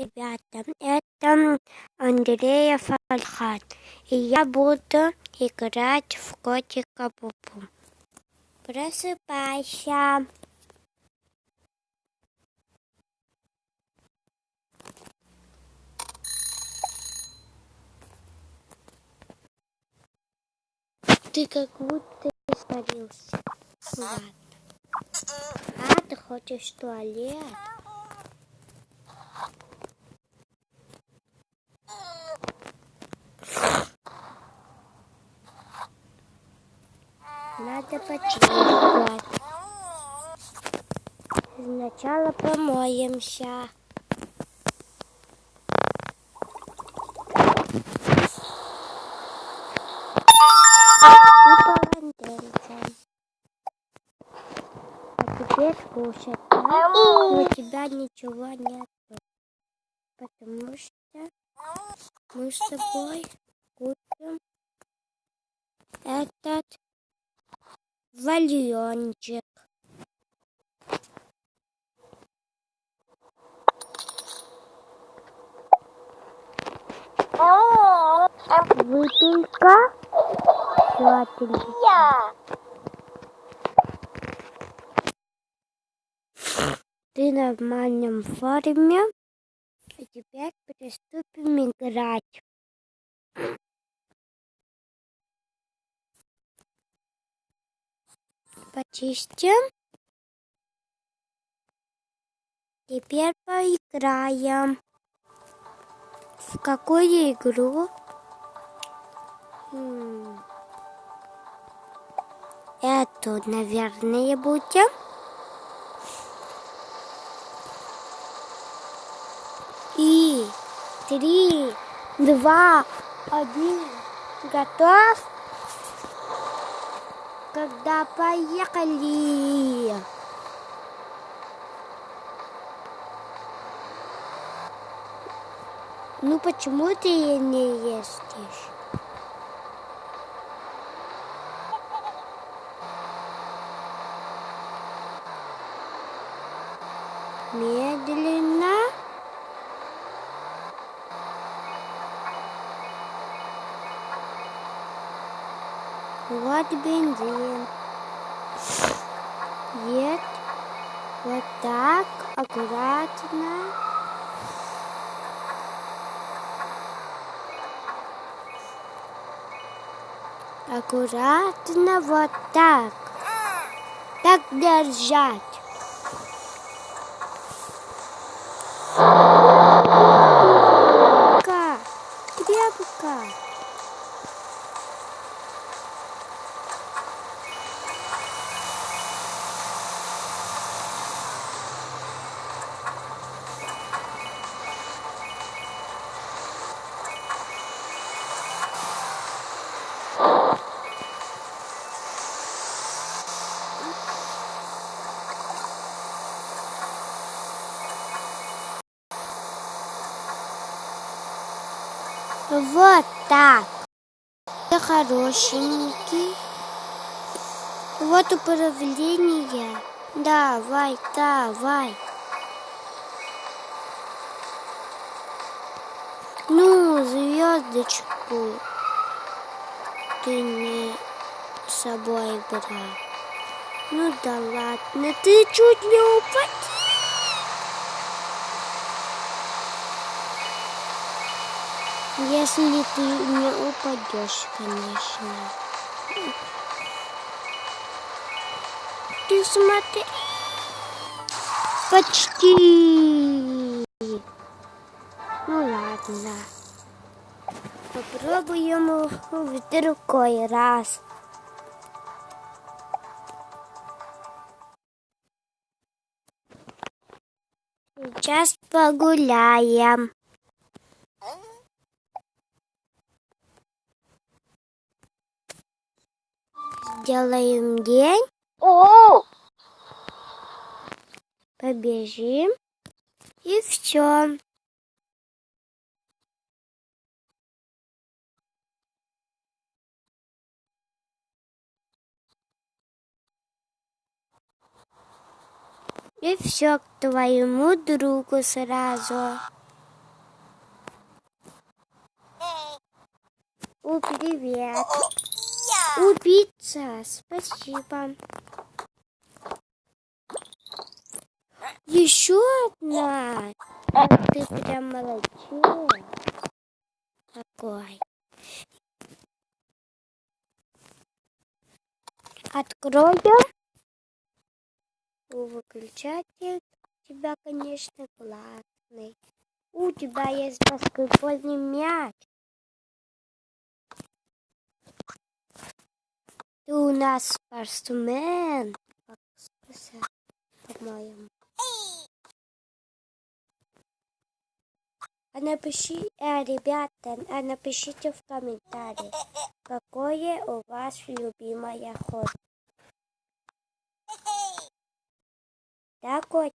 Ребята, это Андрея Фархат, и я буду играть в котика Пупу. Просыпайся. Ты как будто испарился. Ладно. А, ты хочешь в туалет? Надо почистить. Сначала помоемся. И полотенцем. А теперь кушать. Но у тебя ничего нет. Потому что мы с тобой купим этот валерьянчик. Выпенька. Все отлично. Ты в нормальном форме. А теперь приступим играть. Почистим. Теперь поиграем. В какую игру? Эту, наверное, будем. И 3, 2, 1. Готов? Когда поехали. Ну почему ты не ездишь? Медленно. Вот бензин. Нет. Вот так, аккуратно. Аккуратно, вот так. Так держать. Тряпка. Вот так. Ты хорошенький. Вот управление. Давай, давай. Ну, звездочку ты не с собой брал. Ну да ладно, ты чуть не упадешь. Если ты не упадешь, конечно. Ты смотри. Почти. Ну ладно. Попробуем в другой раз. Сейчас погуляем. Сделаем день. Побежим. И все. И все к твоему другу сразу. Привет. Убийца, спасибо. Еще одна. Ты прям молодец. Какой. Открою. Выключатель у тебя, конечно, классный. У тебя есть баскетбольный мяч. Ты у нас спортсмен, как сказать, по-моему. Ребята, напишите в комментариях, какое у вас любимое хобби. Да, котик?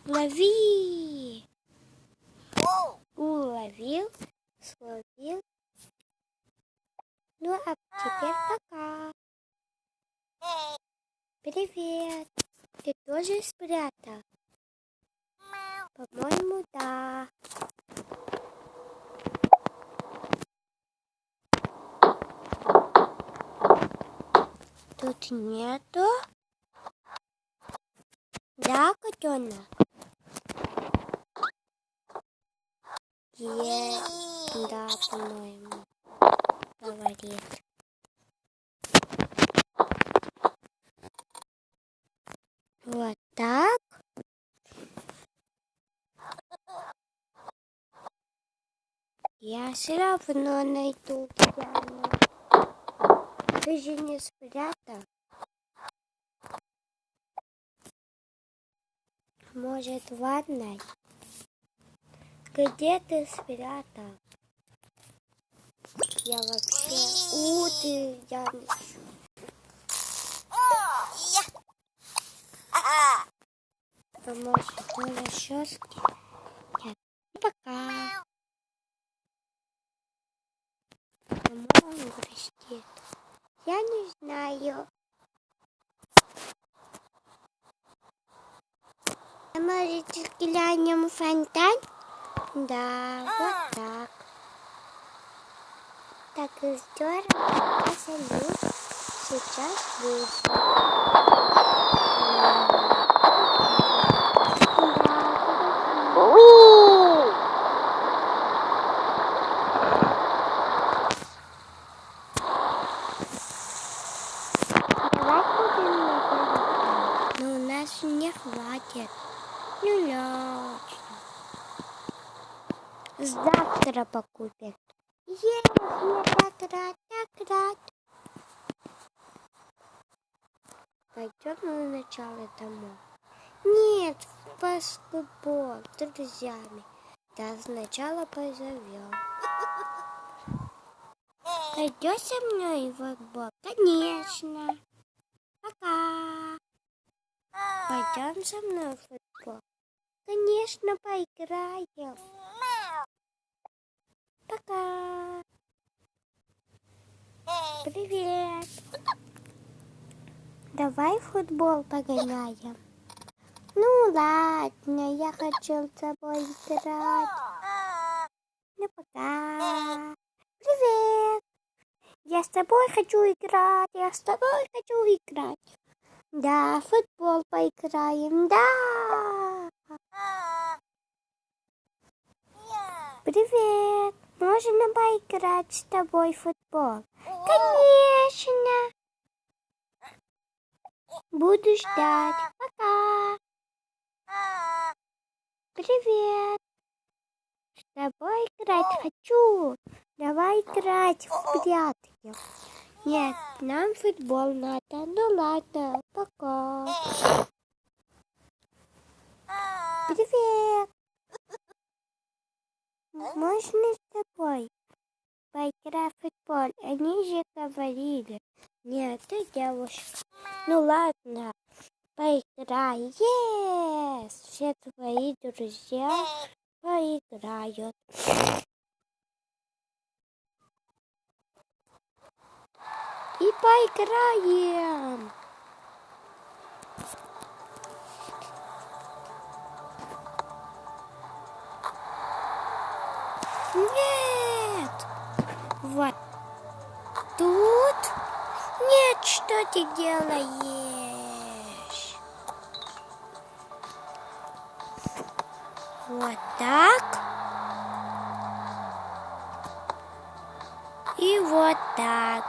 Лови! Уловил, словил. Ну, а теперь пока. Привет. Ты тоже спрятал? По-моему, да. Тут нету. Да, котенок? Да, по-моему, говорит. Вот так. Я все равно найду Яну. Ты же не спрятал. Может, в ванной? Где ты спрятал? Я вообще... ты, я... А может, на расческе? Нет. Пока. По-моему, грустит. Я не знаю. А может, глянем фонтан? Да, вот так. Так и здорово. Посолю. Сейчас будет. Но у нас не хватит. Ну, лёгко. Завтра покупят. Я так рад. Пойдем на начало домой. Нет, в баскетбол с друзьями. Да, сначала позовем. Пойдешь со мной в футбол? Конечно. Пока. Пойдем со мной в футбол? Конечно, поиграем. Пока. Привет. Давай в футбол погоняем. Ну ладно, я хочу с тобой играть. Ну пока. Привет. Я с тобой хочу играть. Да, в футбол поиграем. Да. Привет. Можно поиграть с тобой в футбол? Конечно. Буду ждать. Пока. Привет. С тобой играть хочу. Давай играть в прятки. Нет, нам футбол надо. Ну ладно, пока. Привет. Можно с тобой поиграть в футбол? Они же говорили. Нет, ты девушка. Ну ладно, поиграй. Все твои друзья поиграют. И поиграем. Нет. Вот тут. Нет, что ты делаешь? Вот так. И вот так.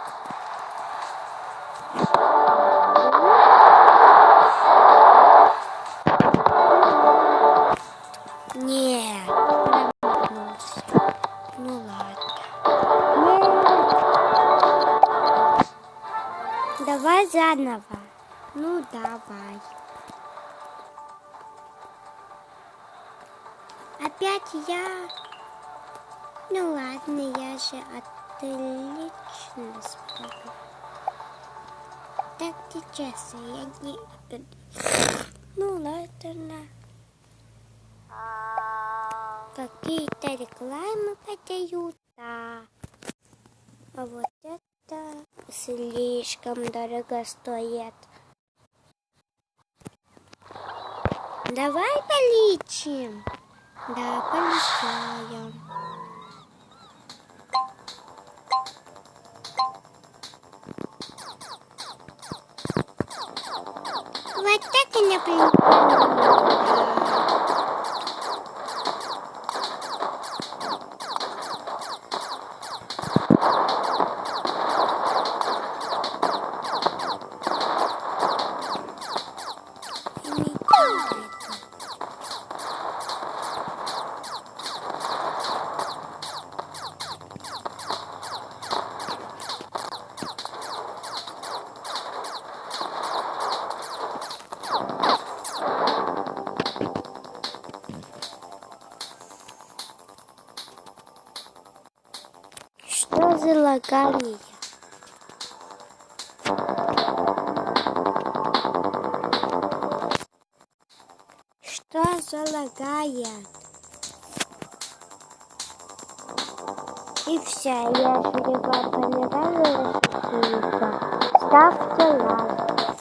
Нет, промахнулся. Ну ладно. Нет. Давай заново. Ну давай. Опять я. Ну ладно, я же отлично справлюсь. Так сейчас я не... Ну ладно. Какие-то рекламы подаются. А вот это слишком дорого стоит. Давай полечим. Да, полечаем. Вот так и например. Что за лагание? Что за лагает? И все, если вам понравилось, ставьте лайк.